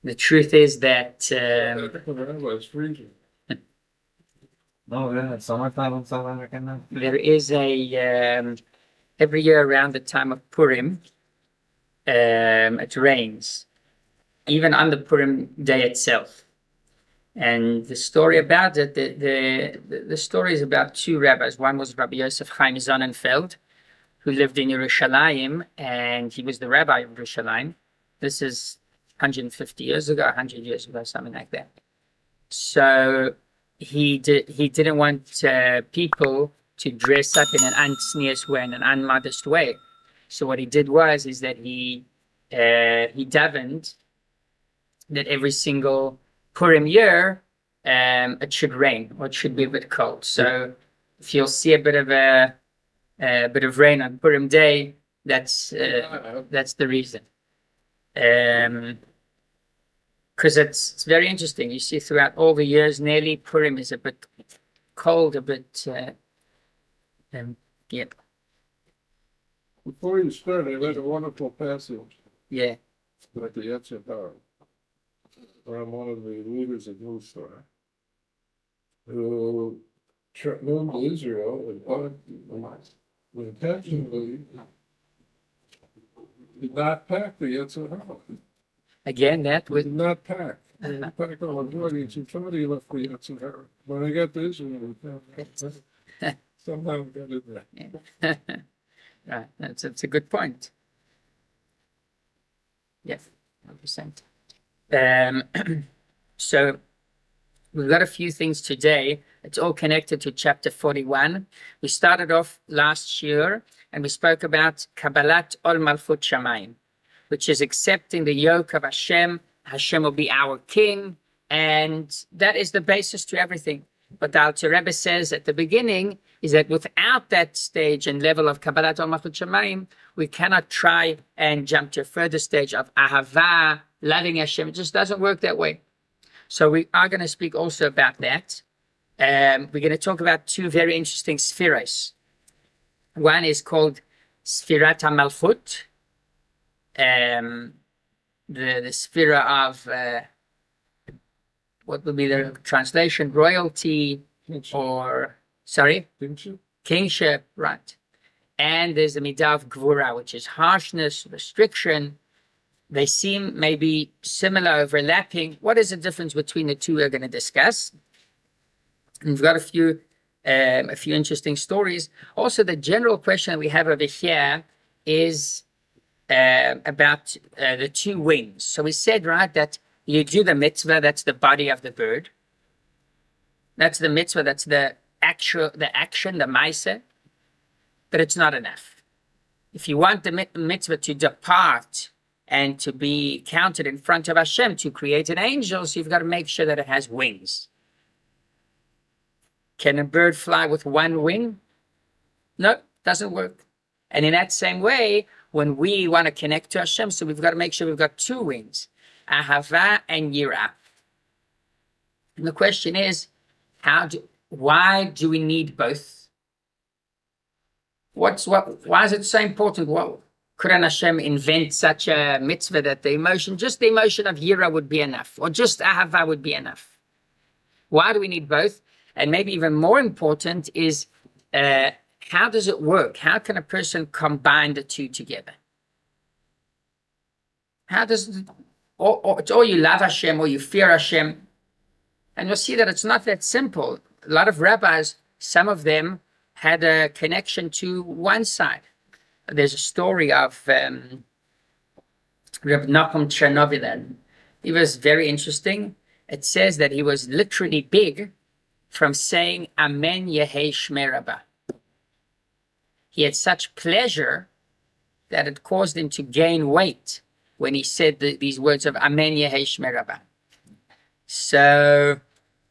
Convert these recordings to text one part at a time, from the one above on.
The truth is that It's freezing. No, yeah, summertime in South Africa now. there is every year around the time of Purim, it rains, even on the Purim day itself. And the story about it, the story is about two rabbis. One was Rabbi Yosef Chaim Sonnenfeld, who lived in Yerushalayim, and he was the rabbi of Yerushalayim. This is 150 years ago, 100 years ago, something like that. So he didn't want people to dress up in an unsneers way, in an unmodest way. So what he did is that he davened that every single Purim year it should rain, or it should be a bit cold. So if you'll see a bit of rain on Purim day, that's the reason. Because it's very interesting. You see throughout all the years, nearly Purim is a bit cold, a bit yeah. Before you start, I read a wonderful passage. Yeah. About the Yetzer Hara. From one of the leaders of Musar, who moved to Israel and intentionally did not pack the Yetzer Hara. Again, that Did would not pack. He packed all the luggage. He thought he left the Yetzer Hara. When I got to Israel, somehow got in there. right. That's a good point. Yes, 100%. So we've got a few things today. It's all connected to chapter 41. We started off last year and we spoke about Kabbalat Ol Malchut Shamayim, which is accepting the yoke of Hashem. Hashem will be our king, and that is the basis to everything. But the Alter Rebbe says at the beginning is that without that stage and level of Kabbalat Ol Malchut Shamayim, we cannot try and jump to a further stage of Ahava, loving Hashem. It just doesn't work that way. So we are going to speak also about that. We're going to talk about two very interesting spheres. One is called Sfirat HaMalchut, the sphere of, what would be the translation? Royalty or, sorry? Kingship, right. And there's the Midah of Gvura, which is harshness, restriction. They seem maybe similar, overlapping. What is the difference between the two we're going to discuss? And we've got a few interesting stories. Also, the general question we have over here is about the two wings. So we said, right, that you do the mitzvah, that's the body of the bird. That's the mitzvah, that's the action, the maaseh. But it's not enough. If you want the mitzvah to depart and to be counted in front of Hashem, to create an angel, so you've got to make sure that it has wings. Can a bird fly with one wing? No, doesn't work. And in that same way, when we want to connect to Hashem, so we've got to make sure we've got two wings, Ahava and Yirah. And the question is, why do we need both? Why is it so important? Couldn't Hashem invent such a mitzvah that just the emotion of Yirah would be enough, or just Ahava would be enough? Why do we need both? And maybe even more important is, how does it work? How can a person combine the two together? How does it, or you love Hashem or you fear Hashem? And you'll see that it's not that simple. A lot of rabbis, some of them had a connection to one side. There's a story of Reb Nachum Chernobyl. He was very interesting. It says that he was literally big from saying Amen Yehei Shmei Rabbah. He had such pleasure that it caused him to gain weight when he said these words of Amen Yehei Shmei Rabbah. So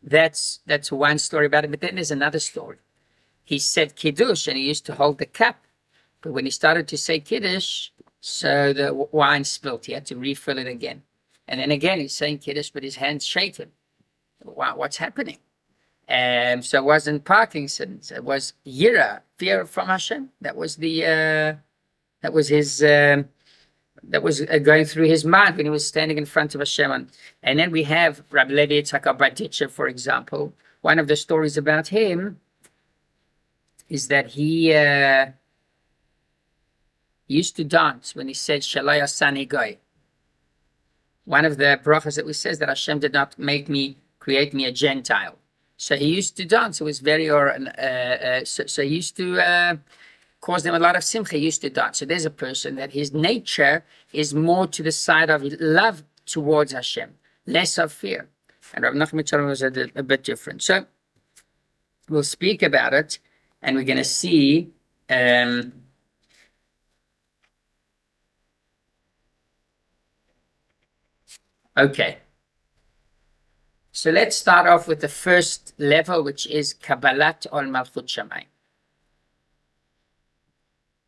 that's one story about it. But then there's another story. He said Kiddush and he used to hold the cup. But when he started to say Kiddush, so the wine spilt. He had to refill it again. And then again, he's saying Kiddush, but his hand's shaking. Wow, what's happening? So it wasn't Parkinson's. It was Yira, fear from Hashem. That was his that was going through his mind when he was standing in front of Hashem. And then we have Rabbi Levi Yitzchak, for example. One of the stories about him is that he used to dance when he said Shalaya Sani Goy. One of the brachas that we says that Hashem did not create me a Gentile. So he used to dance. It was very, so he used to cause them a lot of simcha. He used to dance. So there's a person that his nature is more to the side of love towards Hashem, less of fear. And Rabbi Nachman was a bit different. So we'll speak about it, and we're going to see. Okay. So let's start off with the first level, which is Kabbalat Ol Malchut Shamayim.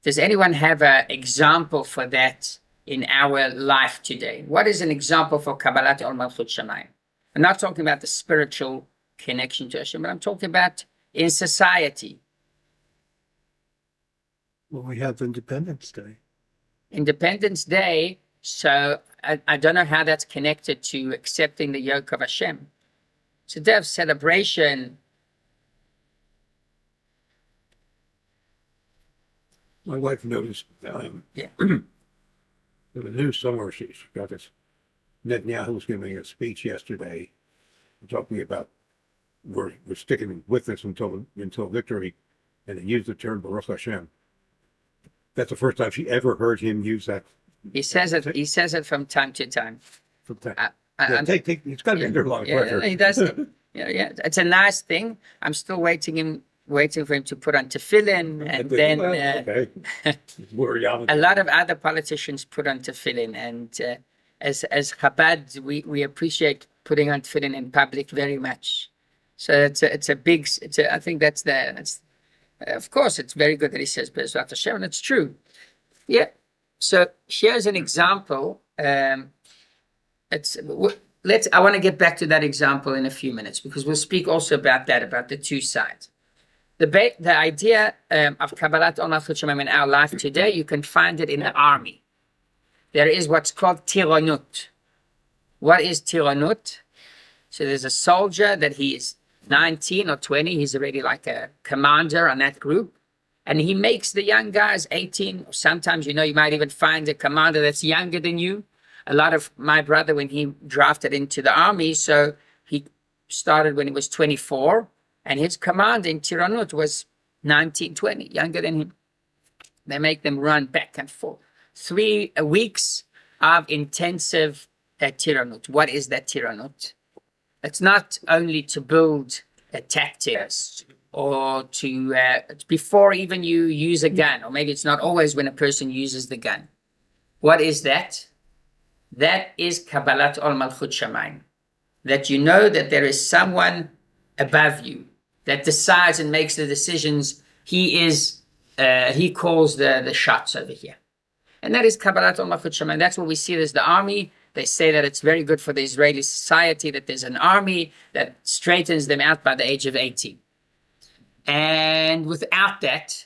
Does anyone have an example for that in our life today? What is an example for Kabbalat Ol Malchut Shamayim? I'm not talking about the spiritual connection to Hashem, but I'm talking about in society. Well, we have Independence Day. Independence Day, so I don't know how that's connected to accepting the yoke of Hashem. It's a day of celebration. My wife noticed Yeah. in the news somewhere she got this. Netanyahu was giving a speech yesterday talking about we're sticking with this until victory, and he used the term Baruch Hashem. That's the first time she ever heard him use that. He says it from time to time. From time. It's got to be under a lot of pressure. He does it. Yeah. It's a nice thing. I'm still waiting for him to put on tefillin, and then okay. A lot of other politicians put on tefillin, and as Chabad, we appreciate putting on tefillin in public very much. So I think that's of course it's very good that he says Bezrat Hashem, and it's true. Yeah. So here's an example. I want to get back to that example in a few minutes, because we'll speak also about that, about the two sides. The idea of Kabbalat Ol Malchut Shamayim in our life today, you can find it in the army. There is what's called tironut. What is tironut? So there's a soldier that he is 19 or 20. He's already like a commander on that group. And he makes the young guys 18. Sometimes, you might even find a commander that's younger than you. A lot of my brother, when he drafted into the army, so he started when he was 24. And his commander in Tiranut was 19, 20, younger than him. They make them run back and forth. 3 weeks of intensive Tiranut. What is that Tiranut? It's not only to build tactics or to, before even you use a gun, or maybe it's not always when a person uses the gun. What is that? That is Kabbalat Ol Malchut Shamayim. That you know that there is someone above you that decides and makes the decisions. He calls the shots over here. And that is Kabbalat Ol Malchut Shamayim. That's what we see as the army. They say that it's very good for the Israeli society that there's an army that straightens them out by the age of 18. And without that,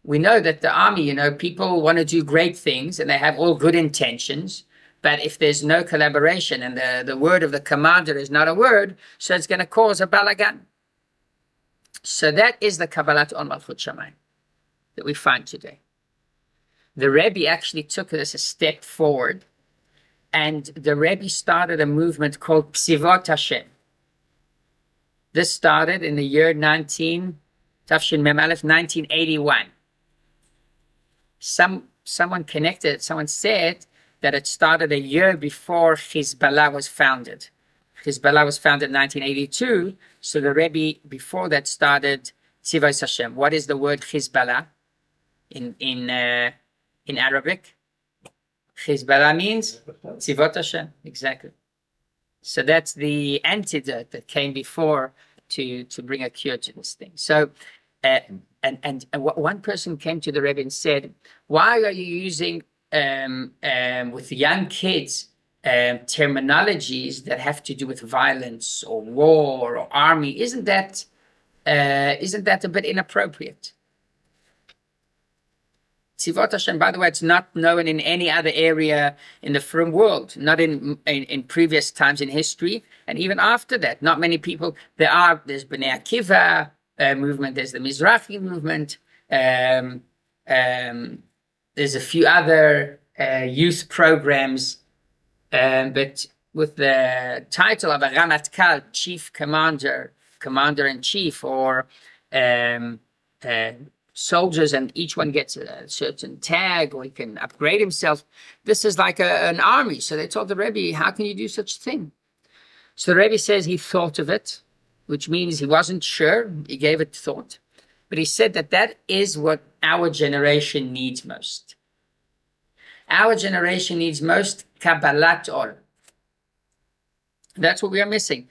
we know that the army, people want to do great things and they have all good intentions. But if there's no collaboration and the word of the commander is not a word, so it's going to cause a balagan. So that is the Kabbalat Ol Malchut Shamayim that we find today. The Rabbi actually took this a step forward, and the Rabbi started a movement called Psivot Hashem. This started in the year 1981. Someone connected it. Someone said that it started a year before Hezbollah was founded. Hezbollah was founded in 1982, so the Rebbe before that started Tzivos Hashem. What is the word Hezbollah in Arabic? Hezbollah means Tzivot Hashem, exactly. So that's the antidote that came before to bring a cure to this thing. So, and one person came to the Rebbe and said, "Why are you using with young kids terminologies that have to do with violence or war or army? Isn't that a bit inappropriate?" Tzivot Hashem, by the way, it's not known in any other area in the frum world, not in previous times in history, and even after that, not many people. There's Bnei Akiva movement, there's the Mizrahi movement, there's a few other youth programs, but with the title of a Ramatkal, Chief Commander, Commander-in-Chief, or soldiers, and each one gets a certain tag, or he can upgrade himself. This is like an army. So they told the Rebbe, how can you do such a thing? So the Rebbe says he thought of it, which means he wasn't sure. He gave it thought. But he said that is what our generation needs most. Our generation needs most Kabbalat Or. That's what we are missing.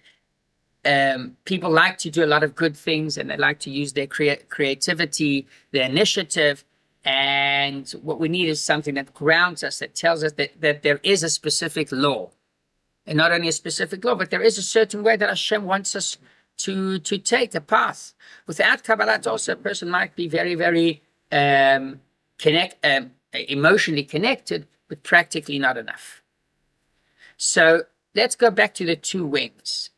People like to do a lot of good things, and they like to use their creativity, their initiative. And what we need is something that grounds us, that tells us that there is a specific law. And not only a specific law, but there is a certain way that Hashem wants us to take a path. Without Kabbalat, also a person might be very, very emotionally connected, but practically not enough. So let's go back to the two wings.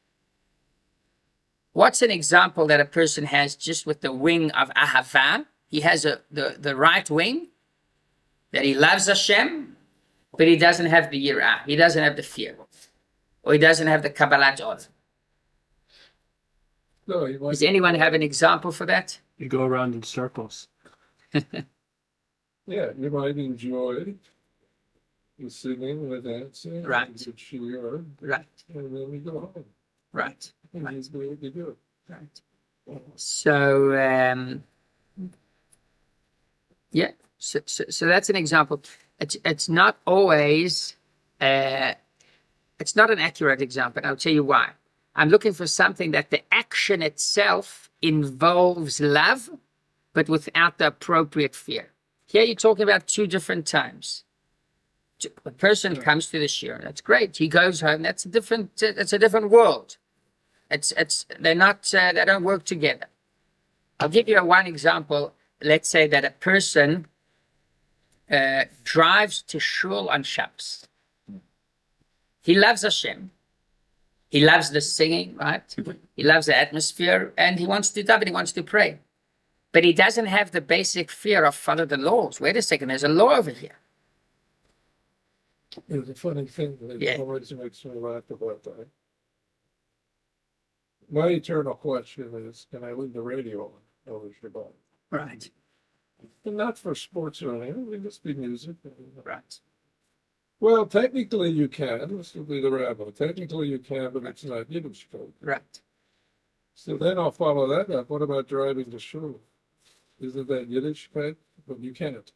What's an example that a person has just with the wing of Ahava? He has the right wing, that he loves Hashem, but he doesn't have the Yirah. He doesn't have the fear. Or he doesn't have the Kabbalat Or. No, Does anyone have an example for that? You go around in circles. yeah, you might enjoy the singing, the dancing, Right. the cheer, Right, and then we go home. right, And he's the way to do it. right. So, yeah, so that's an example. It's not always, it's not an accurate example. I'll tell you why. I'm looking for something that the action itself involves love, but without the appropriate fear. Here you're talking about two different times. A person comes to the shir, that's great. He goes home, it's a different world. They're not, they don't work together. I'll give you one example. Let's say that a person drives to shul on Shabbos. He loves Hashem. He loves the singing, right? He loves the atmosphere, and he wants to daven, he wants to pray. But he doesn't have the basic fear of follow the laws. Wait a second, there's a law over here. It's a funny thing that always makes me laugh about that. My eternal question is, can I leave the radio on over Shabbat? Right, And not for sports or anything, it just be music. right. Well, technically you can. This will be the rabbi. Technically you can, but it's not Yiddish code. Right. So then I'll follow that up. What about driving to shul? Isn't that Yiddish code? But you can't.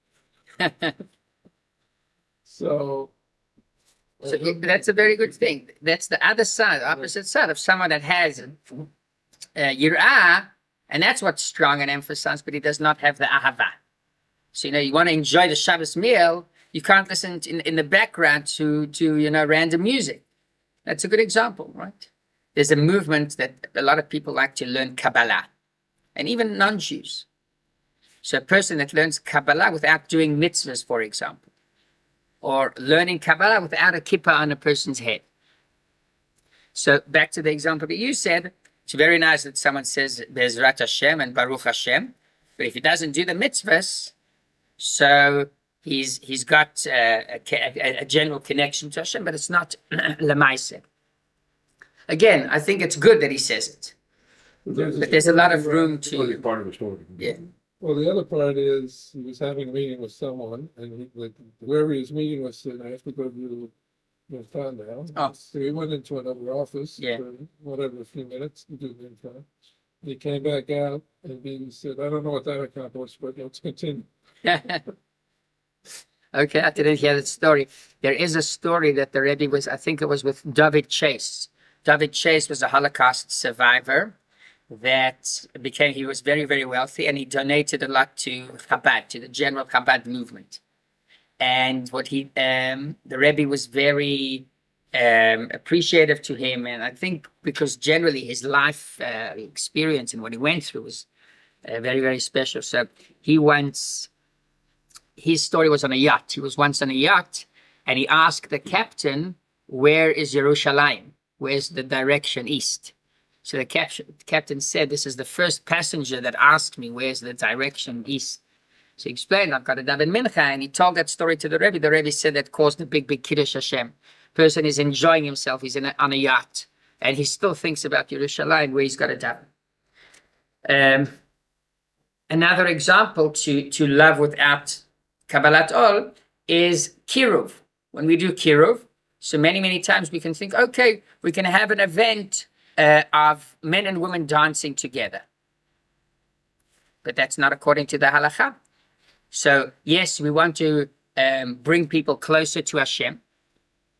So That's a very good thing. That's the other side, opposite side of someone that has Yirah, and that's what's strong and emphasized, but he does not have the Ahava. So, you want to enjoy the Shabbos meal, you can't listen in the background to random music. That's a good example, right? There's a movement that a lot of people like to learn Kabbalah, and even non-Jews. So a person that learns Kabbalah without doing mitzvahs, for example, or learning Kabbalah without a kippah on a person's head. So back to the example that you said, it's very nice that someone says Be'ezrat Hashem and Baruch Hashem, but if he doesn't do the mitzvahs, so he's got a general connection to Hashem, but it's not lemaise. Again, I think it's good that he says it, but there's a lot of room to. Part of the story. Yeah. Well, the other part is he was having a meeting with someone, and whoever he was meeting with said, I have to go to the phone now. Oh. So he went into another office Yeah. for whatever, a few minutes to do the info. He came back out and he said, I don't know what that accomplished, but let's continue. Okay, I didn't hear that story. There is a story that the Rebbe was, I think it was with David Chase. David Chase was a Holocaust survivor that he was very, very wealthy, and he donated a lot to Chabad, to the general Chabad movement. And the Rebbe was very appreciative to him, and I think because generally his life experience and what he went through was very, very special. So he once his story was on a yacht. He was once on a yacht, and he asked the captain, "Where is Yerushalayim? Where's the direction east?" So the captain said, "This is the first passenger that asked me, where's the direction east?" So he explained, "I've got a daven mincha," and he told that story to the Rebbe. The Rebbe said that caused a big Kiddush Hashem. Person is enjoying himself. He's on a yacht, and he still thinks about Yerushalayim, where he's got a daven. Another example to love without Kabbalat Ol is Kiruv. When we do Kiruv, so many times we can think, okay, we can have an event of men and women dancing together. But that's not according to the halakha. So yes, we want to bring people closer to Hashem,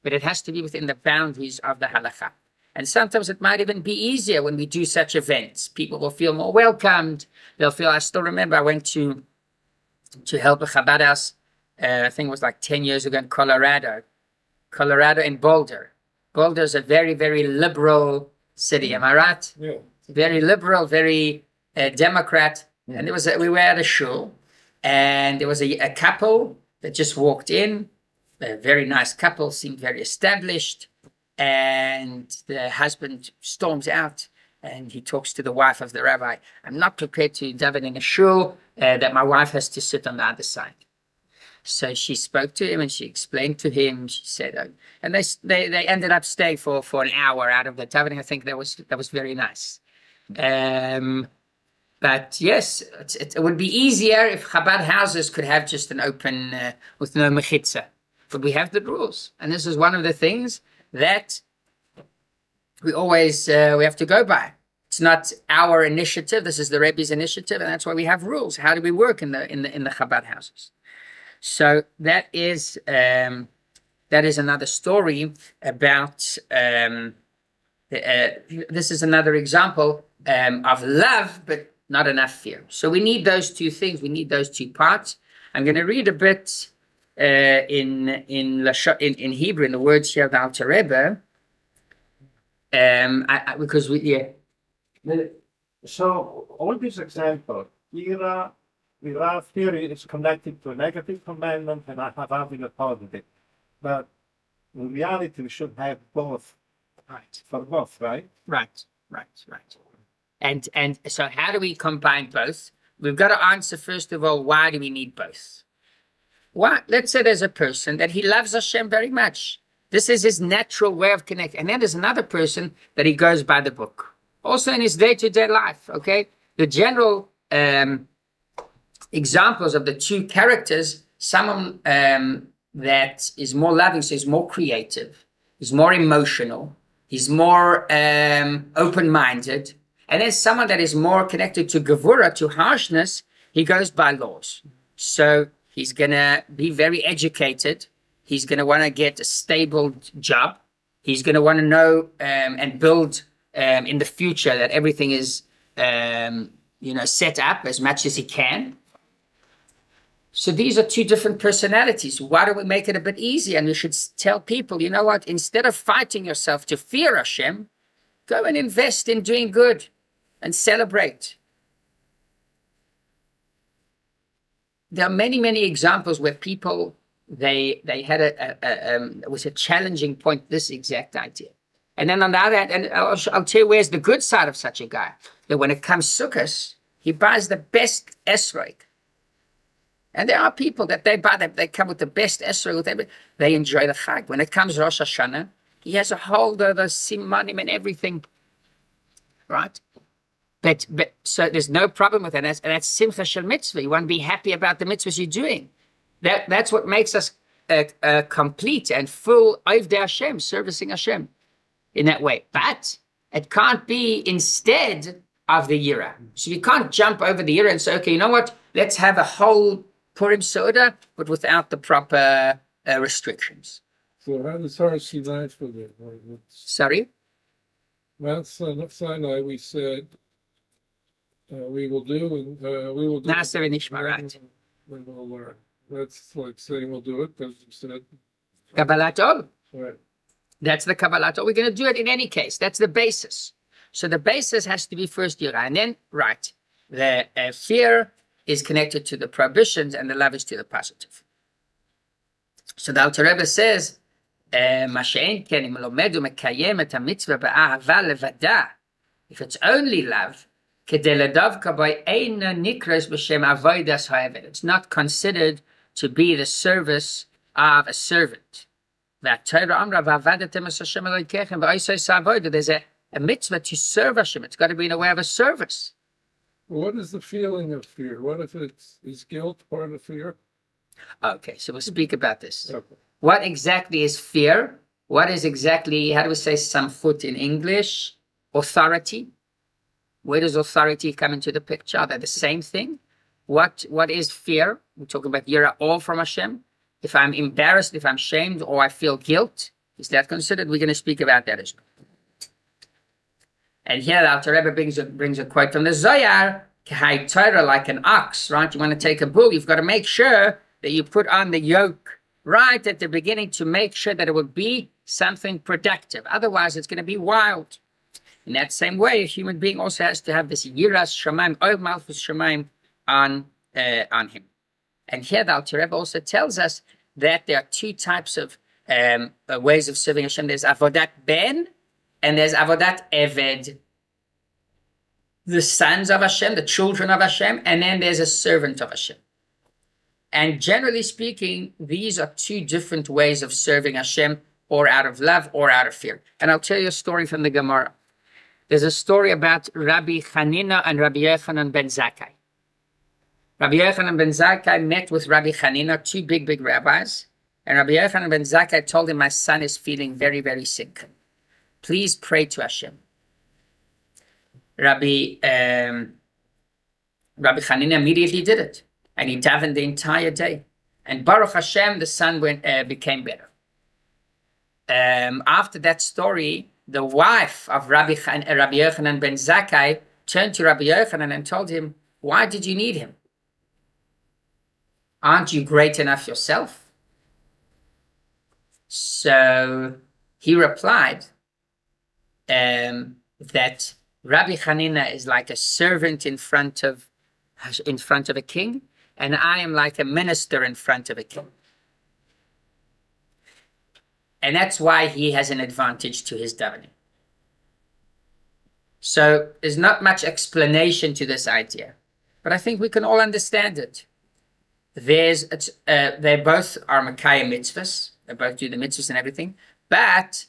but it has to be within the boundaries of the halakha. And sometimes it might even be easier when we do such events. People will feel more welcomed. They'll feel, I still remember I went to help a Chabad house, I think it was like 10 years ago in Colorado in Boulder. Boulder is a very, very liberal city, am I right? Yeah. Very liberal, very Democrat. Yeah. And we were at a shul, and there was a couple that just walked in, a very nice couple, seemed very established. And the husband storms out and he talks to the wife of the rabbi. "I'm not prepared to daven in a shul that my wife has to sit on the other side." So she spoke to him and she explained to him. She said, and they ended up staying for an hour out of the davening. I think that was very nice. But yes, it would be easier if Chabad houses could have just an open with no mechitza. But we have the rules, and this is one of the things that we always we have to go by. It's not our initiative. This is the Rebbe's initiative, and that's why we have rules. How do we work in the Chabad houses? So that is another story about. This is another example of love, but not enough fear. So we need those two things. We need those two parts. I'm going to read a bit. In Hebrew, in the words here of the Alter Rebbe, because So all these examples, Ira theory is connected to a negative commandment, and I have having a positive. But in reality, we should have both. right, For both, right? right. And so how do we combine both? We've got to answer first of all, why do we need both? Why? Let's say there's a person that he loves Hashem very much. This is his natural way of connecting. And then there's another person that he goes by the book. Also in his day-to-day life, okay? The general examples of the two characters, someone that is more loving, so he's more creative, he's more emotional, he's more open-minded. And then someone that is more connected to gevura, to harshness, he goes by laws. So he's going to be very educated. He's going to want to get a stable job. He's going to want to know and build in the future that everything is, set up as much as he can. So these are two different personalities. Why don't we make it a bit easier? And we should tell people, you know what? Instead of fighting yourself to fear Hashem, go and invest in doing good and celebrate. There are many examples where people, they had it was a challenging point, this exact idea. And then on the other hand, and I'll tell you where's the good side of such a guy, that when it comes Sukkot, he buys the best esrog. And there are people that they buy them, they come with the best esrog, they enjoy the Chag. When it comes Rosh Hashanah, he has a whole other simanim and everything, right? But so there's no problem with that, and that's simcha shel mitzvah. You want to be happy about the mitzvahs you're doing. That's what makes us complete and full of Hashem, servicing Hashem in that way. But it can't be instead of the Yira. So you can't jump over the Yira and say, okay, you know what? Let's have a whole Purim Soda, but without the proper restrictions. So how does Har Sinai for that? Sorry? Mount Sinai, we said we will do, and we will do. Na'aseh v'nishma, right. We will learn. That's like saying we'll do it, because you said. Kabbalat Ol. Right. That's the Kabbalat Ol. We're going to do it in any case. That's the basis. So the basis has to be first Yira. And then, right, the fear is connected to the prohibitions and the love is to the positive. So the Alter Rebbe says, if it's only love, it's not considered to be the service of a servant. There's a mitzvah to serve Hashem. It's got to be in a way of a service. What is the feeling of fear? What if is guilt part of fear? Okay, so we'll speak about this. Okay. What exactly is fear? What is exactly, how do we say samchut in English? Authority. Where does authority come into the picture? Are they the same thing? What is fear? We're talking about yira, all from Hashem. If I'm embarrassed, if I'm shamed, or I feel guilt, is that considered? We're going to speak about that as well. And here the Alter Rebbe brings a quote from the Zohar, like an ox, right? You want to take a bull, you've got to make sure that you put on the yoke right at the beginning to make sure that it will be something productive. Otherwise, it's going to be wild. In that same way, a human being also has to have this yiras shamayim, oil malchus shamayim on him. And here the Alter Rebbe also tells us that there are two types of ways of serving Hashem. There's avodat ben and there's avodat eved. The sons of Hashem, the children of Hashem, and then there's a servant of Hashem. And generally speaking, these are two different ways of serving Hashem, or out of love or out of fear. And I'll tell you a story from the Gemara. There's a story about Rabbi Chanina and Rabbi Yochanan ben Zakkai. Rabbi Yochanan ben Zakkai met with Rabbi Chanina, two big rabbis. And Rabbi Yochanan ben Zakkai told him, my son is feeling very, very sick. Please pray to Hashem. Rabbi Chanina immediately did it. And he davened the entire day. And Baruch Hashem, the son became better. After that story, the wife of Rabbi Yochanan ben Zakkai turned to Rabbi Yochanan and told him, why did you need him? Aren't you great enough yourself? So he replied that Rabbi Chanina is like a servant in front of a king, and I am like a minister in front of a king. And that's why he has an advantage to his davening. So there's not much explanation to this idea, but I think we can all understand it. They both are Makaya mitzvahs. They both do the mitzvahs and everything, but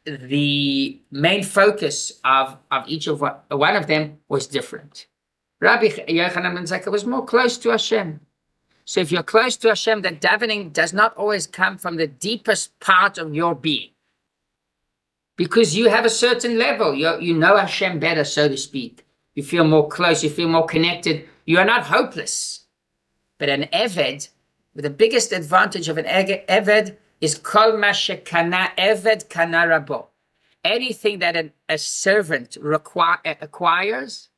the main focus of each of one of them was different. Rabbi Yochanan ben Zakkai was more close to Hashem. So if you're close to Hashem, then davening does not always come from the deepest part of your being. Because you have a certain level. You know Hashem better, so to speak. You feel more close, you feel more connected. You are not hopeless. But an Eved, the biggest advantage of an Eved is Kol ma shekana Eved kana rabo. Anything that a servant acquires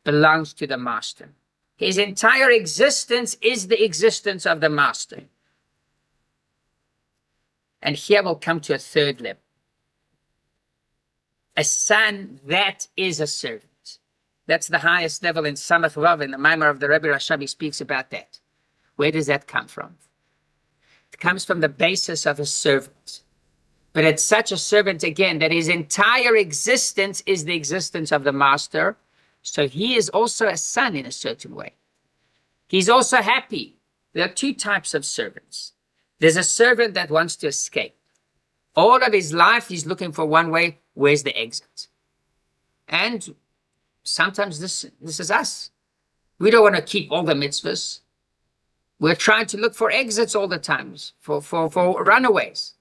belongs to the master. His entire existence is the existence of the master. And here we'll come to a third level. A son that is a servant. That's the highest level in Samach Vav. In the Maimar of the Rebbe Rechavia speaks about that. Where does that come from? It comes from the basis of a servant. But it's such a servant, again, that his entire existence is the existence of the master. So he is also a son in a certain way. He's also happy. There are two types of servants. There's a servant that wants to escape. All of his life, he's looking for one way. Where's the exit? And sometimes this is us. We don't want to keep all the mitzvahs. We're trying to look for exits all the time, for runaways.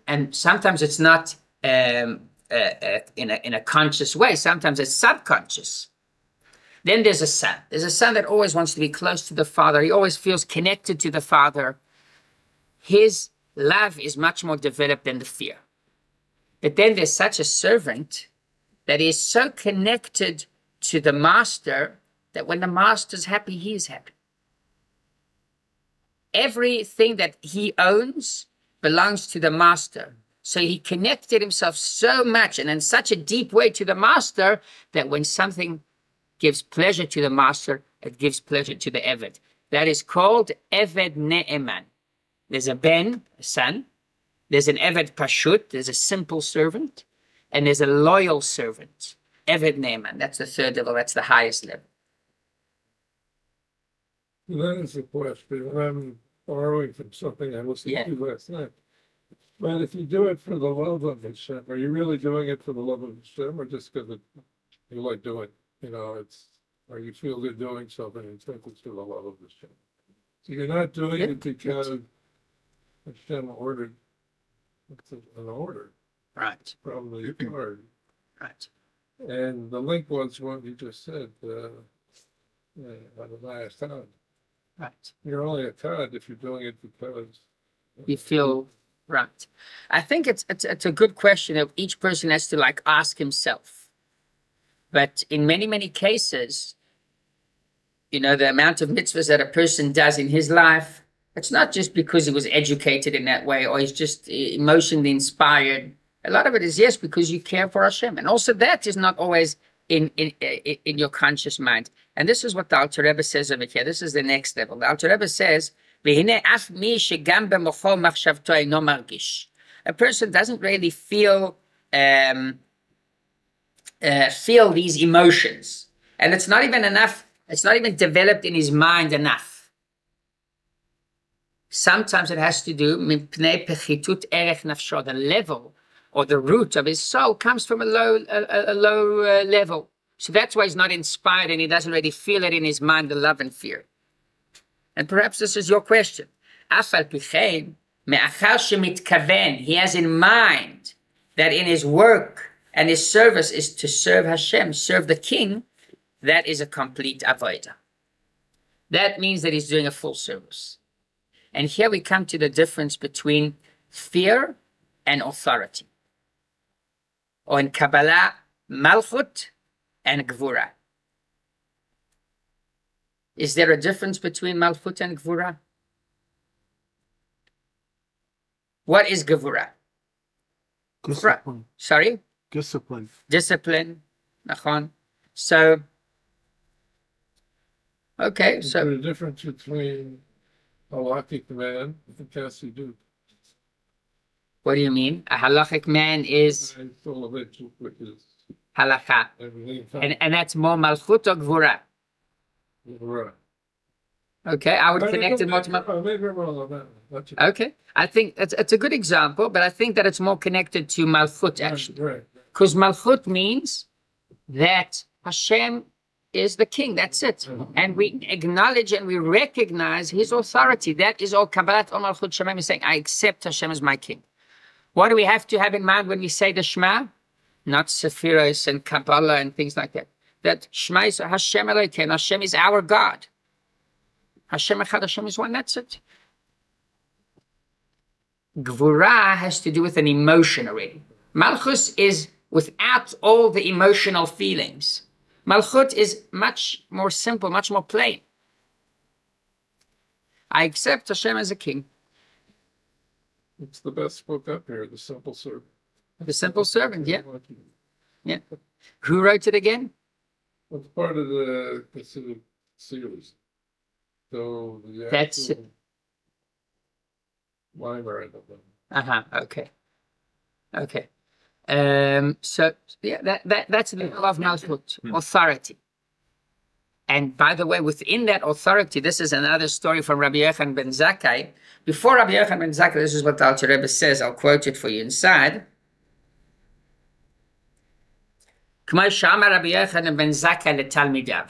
And sometimes it's not in a conscious way. Sometimes it's subconscious. Then there's a son. There's a son that always wants to be close to the father. He always feels connected to the father. His love is much more developed than the fear. But then there's such a servant that is so connected to the master that when the master's happy, he is happy. Everything that he owns belongs to the master. So he connected himself so much and in such a deep way to the master that when something gives pleasure to the master, it gives pleasure to the Eved. That is called Eved Ne'eman. There's a Ben, a son. There's an Eved Pashut, there's a simple servant. And there's a loyal servant. Eved Ne'eman, that's the third level, that's the highest level. That is the question. I'm borrowing from something I listened to last night. But if you do it for the love of Hashem, are you really doing it for the love of Hashem, or just because you like doing it? Or you feel good doing something and think it's for the love of Hashem? So you're not doing it because Hashem ordered. It's an order. Right. Probably hard. Right. And the link was what you just said, Adonai Echad. Right. You're only a Echad if you're doing it because You feel right. I think it's a good question that each person has to ask himself. But in many, many cases, the amount of mitzvahs that a person does in his life, it's not just because he was educated in that way or he's just emotionally inspired. A lot of it is, yes, because you care for Hashem. And also that is not always in your conscious mind. And this is what the Alter Rebbe says over here. This is the next level. The Alter Rebbe says, a person doesn't really feel these emotions. And it's not even enough. It's not even developed in his mind enough. Sometimes it has to do with the level or the root of his soul comes from a low level. So that's why he's not inspired and he doesn't really feel it in his mind, the love and fear. And perhaps this is your question. He has in mind that in his work and his service is to serve Hashem, serve the king. That is a complete avodah. That means that he's doing a full service. And here we come to the difference between fear and authority. Or in Kabbalah, Malchut and Gvura. Is there a difference between Malchut and Gvura? What is Gvura? Discipline. Sorry? Discipline. Discipline. Nachon. So, okay, is so there a difference between a halachic man and Chassidut? what do you mean? A halachic man is It's all of it, which is halacha. everything. And that's more Malchut or Gvura. Right. Okay, I would connect it more to I may be wrong on that. That's it. Okay, I think it's a good example, but I think that it's more connected to Malchut actually. Right. Because Malchut means that Hashem is the king, that's it. And we acknowledge and we recognize his authority. That is all Kabbalat or Malchut Shemaim is saying, I accept Hashem as my king. What do we have to have in mind when we say the Shema? Not Sephiros and Kabbalah and things like that. That Shema is Hashem Elokeinu, Hashem is our God. Hashem Echad, Hashem is one, that's it. Gvura has to do with an emotion already. Malchus is without all the emotional feelings. Malchut is much more simple, much more plain. I accept Hashem as a king. It's the best book up here, The Simple Servant. The simple servant, yeah. Yeah. Who wrote it again? It's part of the series. So the That's actual library of them. Okay. Okay. So yeah, that's the level of Malchut, authority. And by the way, within that authority, this is another story from Rabbi Yochanan ben Zakkai. Before Rabbi Yochanan ben Zakkai, this is what the Alter Rebbe says. I'll quote it for you inside. כמו שאמר רבי יוחנן בן זכאי לתלמידיו,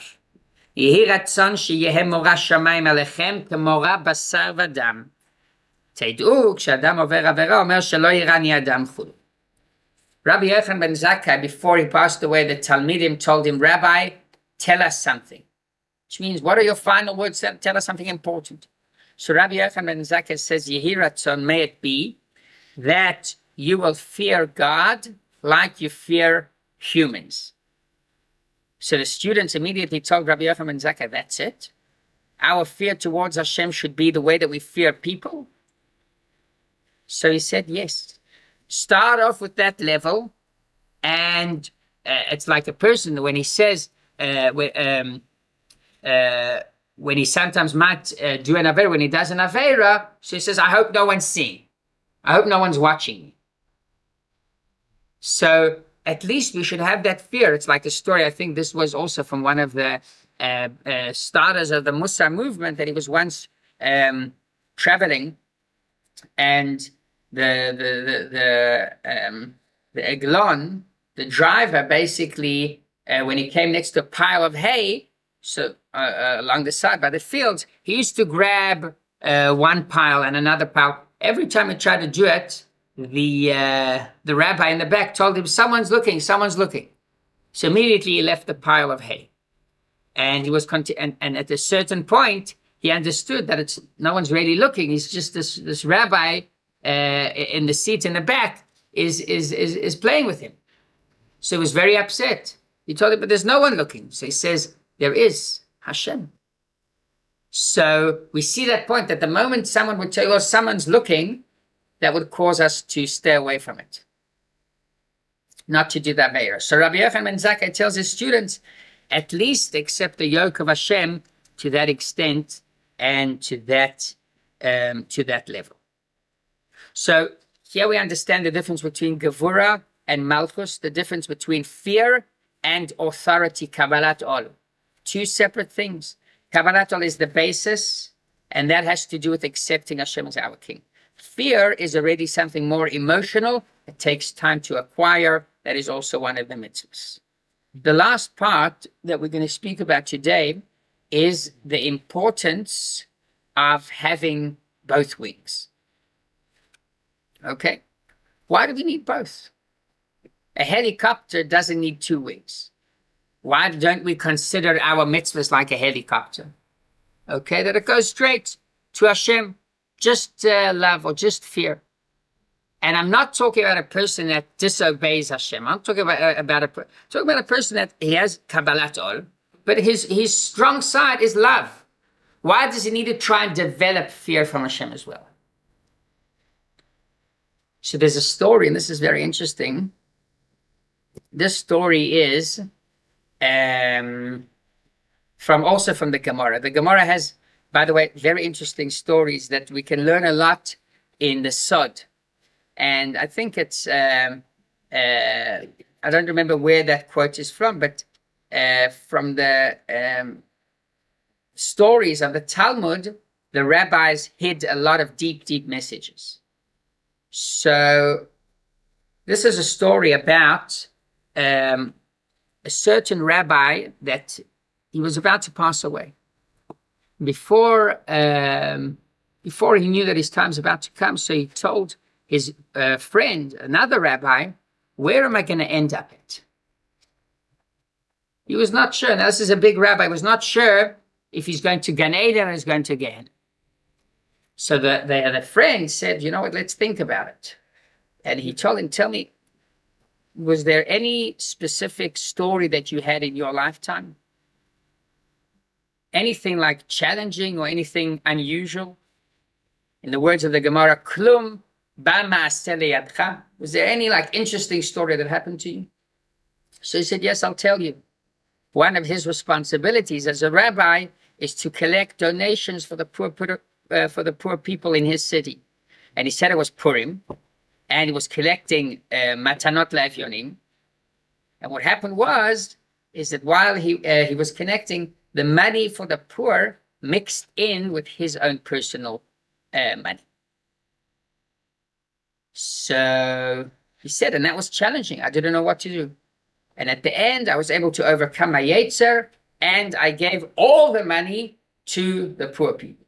יהי רצון שיהיה מורא שמיים עליכם כמורא בשר ודם. תדעו, כשאדם עובר עבירה, אומר שלא יירני אדם חול. Rabbi Yochanan ben Zakkai, before he passed away, the Talmidim told him, Rabbi, tell us something. Which means, what are your final words? Tell us something important. So Rabbi Yochanan ben Zakkai says, Yehi Ratzon, may it be that you will fear God like you fear humans. So the students immediately told Rabbi Yochanan ben Zakkai, that's it? Our fear towards Hashem should be the way that we fear people? So he said, yes. start off with that level, and it's like a person when he says, when he sometimes might do an Avera, when he does an Avera, so he says, I hope no one's seeing. I hope no one's watching. So at least we should have that fear. It's like a story. I think this was also from one of the starters of the Musar movement, that he was once traveling, and the Eglon, the driver, basically, when he came next to a pile of hay, so along the side by the fields, he used to grab one pile and another pile. Every time he tried to do it, the rabbi in the back told him, someone's looking, someone's looking. So immediately he left the pile of hay. And he was and at a certain point, he understood that no one's really looking. He's just this rabbi in the seat in the back is playing with him. So he was very upset. He told him, but there's no one looking. So he says, there is Hashem. So we see that point, that the moment someone would tell you, oh, someone's looking, that would cause us to stay away from it, not to do that Avera. So Rabbi Yochanan ben Zakkai tells his students, at least accept the yoke of Hashem to that extent and to that level. So here we understand the difference between Gevura and Malchus, the difference between fear and authority, Kabbalat Ol. Two separate things. Kabbalat Ol is the basis, and that has to do with accepting Hashem as our king. Fear is already something more emotional. It takes time to acquire. That is also one of the mitzvahs. The last part that we're going to speak about today is the importance of having both wings. Okay? Why do we need both? A helicopter doesn't need two wings. Why don't we consider our mitzvahs like a helicopter? Okay, that it goes straight to Hashem, just love or just fear. And I'm not talking about a person that disobeys Hashem. I'm talking about a person that he has Kabbalat Ol, but his strong side is love. Why does he need to try and develop fear from Hashem as well? So there's a story, and this is very interesting. This story is also from the Gemara. The Gemara has, by the way, very interesting stories that we can learn a lot in the Sod. And I think it's, I don't remember where that quote is from, but from the stories of the Talmud, the rabbis hid a lot of deep, deep messages. So this is a story about a certain rabbi that he was about to pass away. Before he knew that his time's about to come, so he told his friend, another rabbi, where am I going to end up at? He was not sure. Now, this is a big rabbi. He was not sure if he's going to Gan Eden or he's going to Gehenna. So the friend said, you know what, let's think about it. And he told him, tell me, was there any specific story that you had in your lifetime? Anything like challenging or anything unusual? In the words of the Gemara, Klum Bama Yadcha. Was there any like interesting story that happened to you? So he said, yes, I'll tell you. One of his responsibilities as a rabbi is to collect donations for the poor people in his city. And he said it was Purim, and he was collecting matanot le'evyonim. And what happened is that while he was collecting, the money for the poor mixed in with his own personal money. So he said, and that was challenging. I didn't know what to do. And at the end, I was able to overcome my yetzer, and I gave all the money to the poor people.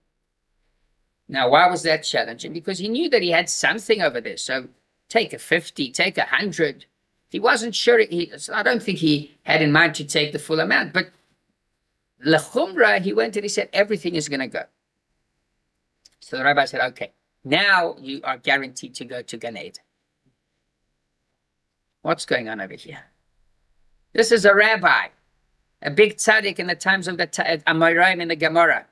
Now, why was that challenging? Because he knew that he had something over there. So take a 50, take 100. He wasn't sure. I don't think he had in mind to take the full amount. But Lechumra, he went and he said, everything is going to go. So the rabbi said, okay, now you are guaranteed to go to Gan Eden. What's going on over here? This is a rabbi, a big tzaddik in the times of the Amoraim in the Gemara.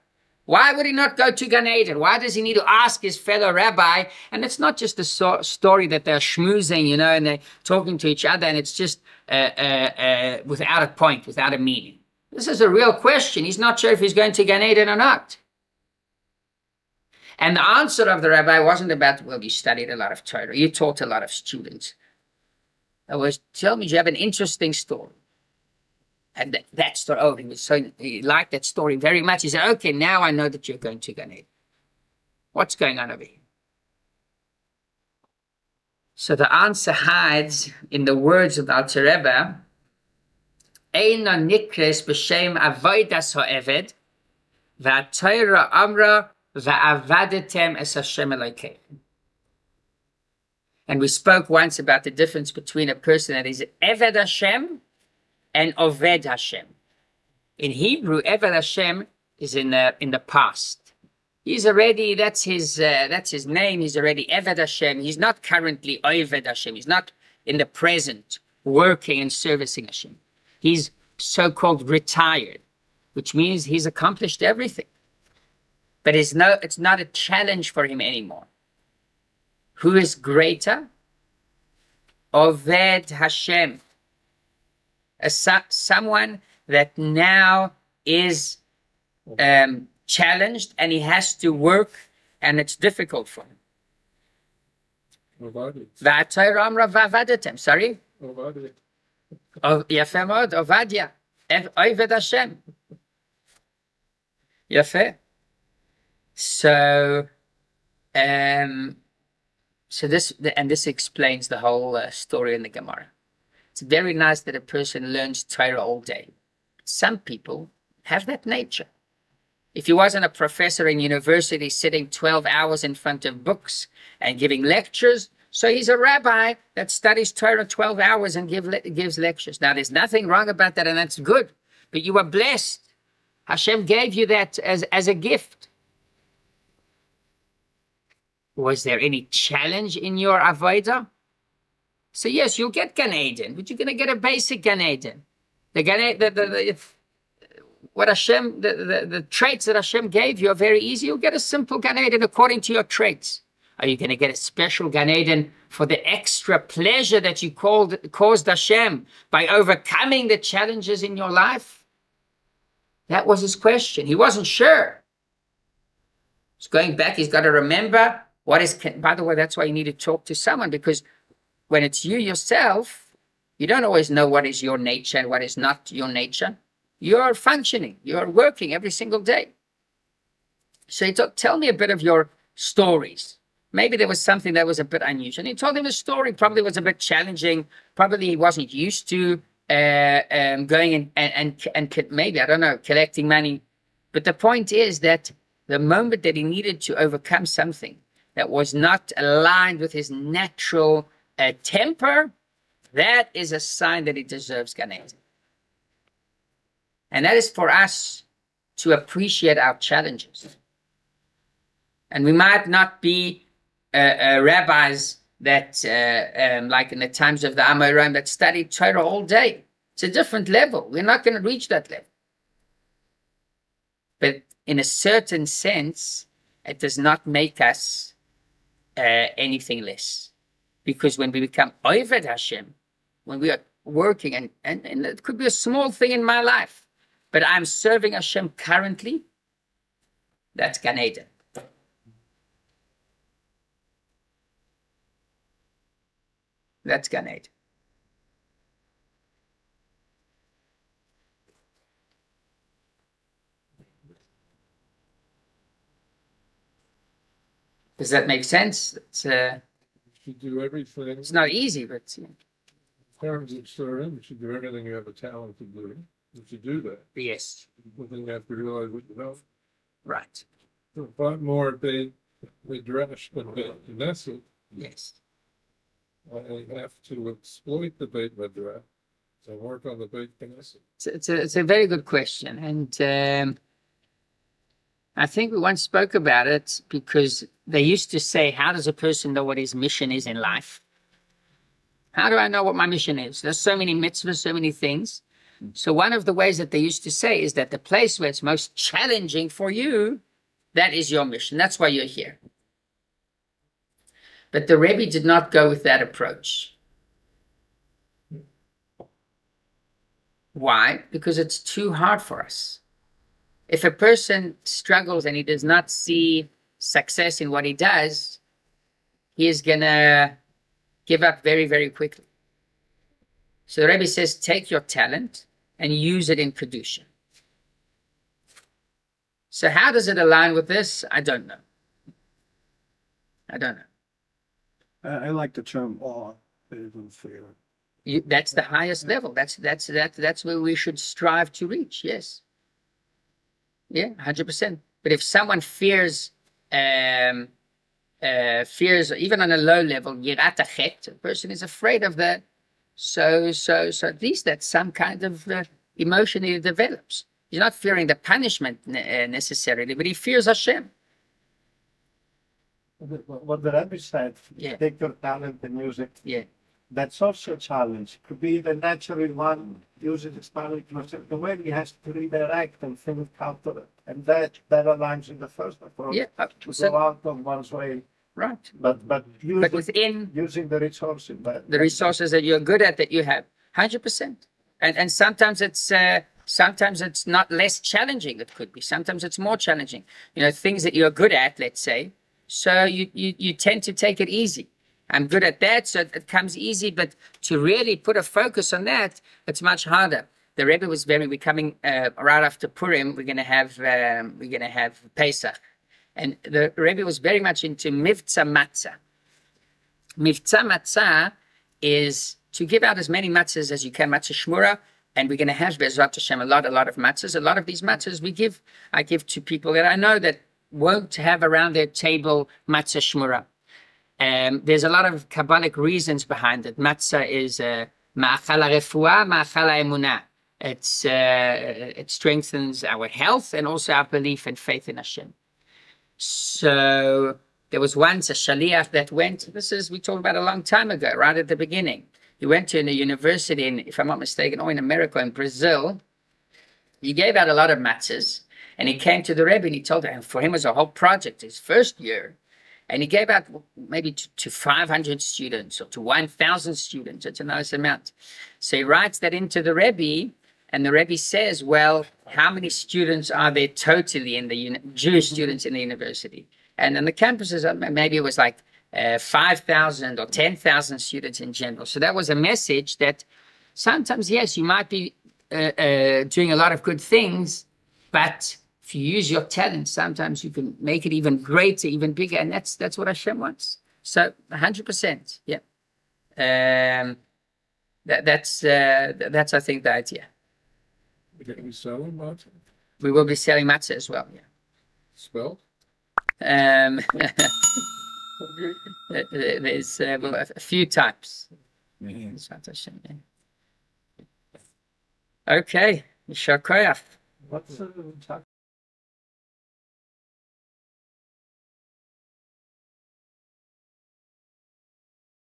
Why would he not go to Gan Eden? Why does he need to ask his fellow rabbi? And it's not just a story that they're schmoozing, you know, and they're talking to each other, and it's just without a point, without a meaning. This is a real question. He's not sure if he's going to Gan Eden or not. And the answer of the rabbi wasn't about, well, you studied a lot of Torah, you taught a lot of students. It was, tell me, you have an interesting story. And that story, he liked that story very much. He said, okay, now I know that you're going to Gan Eden. What's going on over here? So the answer hides in the words of the Alter Rebbe, Eina nikres b'shem avodas ha'eved, v'atayra amra v'avadetem es Hashem Elokeichem. And we spoke once about the difference between a person that is Eved Hashem and Oved Hashem. In Hebrew, Eved Hashem is in the past. He's already, that's his name, he's already Eved Hashem. He's not currently Oved Hashem. He's not in the present working and servicing Hashem. He's so-called retired, which means he's accomplished everything. But it's not a challenge for him anymore. Who is greater? Oved Hashem. Someone that now is challenged and he has to work and it's difficult for him. Sorry? Yafeh mod, Ovadia. Oved Hashem. Yafeh. So this explains the whole story in the Gemara. It's very nice that a person learns Torah all day. Some people have that nature. If he wasn't a professor in university sitting 12 hours in front of books and giving lectures, so he's a rabbi that studies Torah 12 hours and gives lectures. Now, there's nothing wrong about that, and that's good. But you are blessed. Hashem gave you that as a gift. Was there any challenge in your avodah? So yes, you'll get Gan Eden, but you're going to get a basic Gan Eden. The traits that Hashem gave you are very easy. You'll get a simple Gan Eden according to your traits. Are you going to get a special Gan Eden for the extra pleasure that you caused Hashem by overcoming the challenges in your life? That was his question. He wasn't sure. He's going back. He's got to remember what is. By the way, that's why you need to talk to someone, because when it's you yourself, you don't always know what is your nature and what is not your nature. You're functioning. You're working every single day. So he told, tell me a bit of your stories. Maybe there was something that was a bit unusual. And he told him the story probably was a bit challenging. Probably he wasn't used to going and maybe, I don't know, collecting money. But the point is that the moment that he needed to overcome something that was not aligned with his natural temper, that is a sign that he deserves Gan Eden. And that is for us to appreciate our challenges. And we might not be rabbis that, like in the times of the Amoraim, that studied Torah all day. It's a different level. We're not going to reach that level. But in a certain sense, it does not make us anything less. Because when we become Oved Hashem, when we are working, and it could be a small thing in my life, but I'm serving Hashem currently, that's Gan Eden. That's Gan Eden. Does that make sense? You should do everything. It's not easy, but in terms of serving, you should do everything you have a talent to do. You should do that. yes, But then you have to realize what you know. right. So a lot more Beit Midrash than Beit Knesset. Yes. I have to exploit the Beit Midrash and work on the Beit Knesset. It's a very good question. And I think we once spoke about it because they used to say, how does a person know what his mission is in life? How do I know what my mission is? There's so many mitzvahs, so many things. So one of the ways that they used to say is that the place where it's most challenging for you That is your mission. That's why you're here. But the Rebbe did not go with that approach. Why? Because it's too hard for us. If a person struggles and he does not see success in what he does, he is going to give up very, very quickly. So the Rebbe says, take your talent and use it in Kedusha. So how does it align with this? I don't know. I don't know. I like the term awe. That's the highest level. That's where we should strive to reach. Yes. Yeah, 100%. But if someone fears even on a low level, yirat achet, a person is afraid of that. So at least that's some kind of emotion he develops. He's not fearing the punishment necessarily, but he fears Hashem. What the Rabbi said, Yeah. take your talent and use it. Yeah. That's also a challenge. Could be the natural one uses his talent in a certain way. He has to redirect and think counter it. And that aligns in the first approach. Yeah, To go out of one's way. right. But Within using the resources. the resources that you're good at, that you have, 100%. And sometimes it's not less challenging. It could be. Sometimes it's more challenging. Things that you're good at, let's say. So you tend to take it easy. I'm good at that, so it comes easy. But to really put a focus on that, it's much harder. The Rebbe was we're coming right after Purim. We're gonna have Pesach, and the Rebbe was very much into Mivtza Matzah. Mivtza Matzah is to give out as many matzahs as you can, matzah shmura, and we're gonna have Bezrat Hashem a lot of matzahs. A lot of these matzahs I give to people that I know that won't have around their table matzah shmura. There's a lot of Kabbalic reasons behind it. Matzah is ma'achal refuah, ma'achal emunah. It strengthens our health and also our belief and faith in Hashem. So there was once a shaliach that went, we talked about a long time ago, right at the beginning. He went to a university in, if I'm not mistaken, or in America, in Brazil. He gave out a lot of matzahs, and he came to the Rebbe and he told him, for him it was a whole project, his first year. And he gave out maybe to 500 students or to 1,000 students. It's a nice amount. So he writes that into the Rebbe, and the Rebbe says, well, how many students are there totally in the Jewish students in the university? And on the campuses, maybe it was like 5,000 or 10,000 students in general. So that was a message that sometimes, yes, you might be doing a lot of good things, but if you use your talent, sometimes you can make it even greater, even bigger, and that's what Hashem wants. So 100%, yeah. That's I think the idea. We're going to be selling matzah? We will be selling matzah as well. Yeah. Spelled? There's a few types. Okay, Yishar Koyach. What's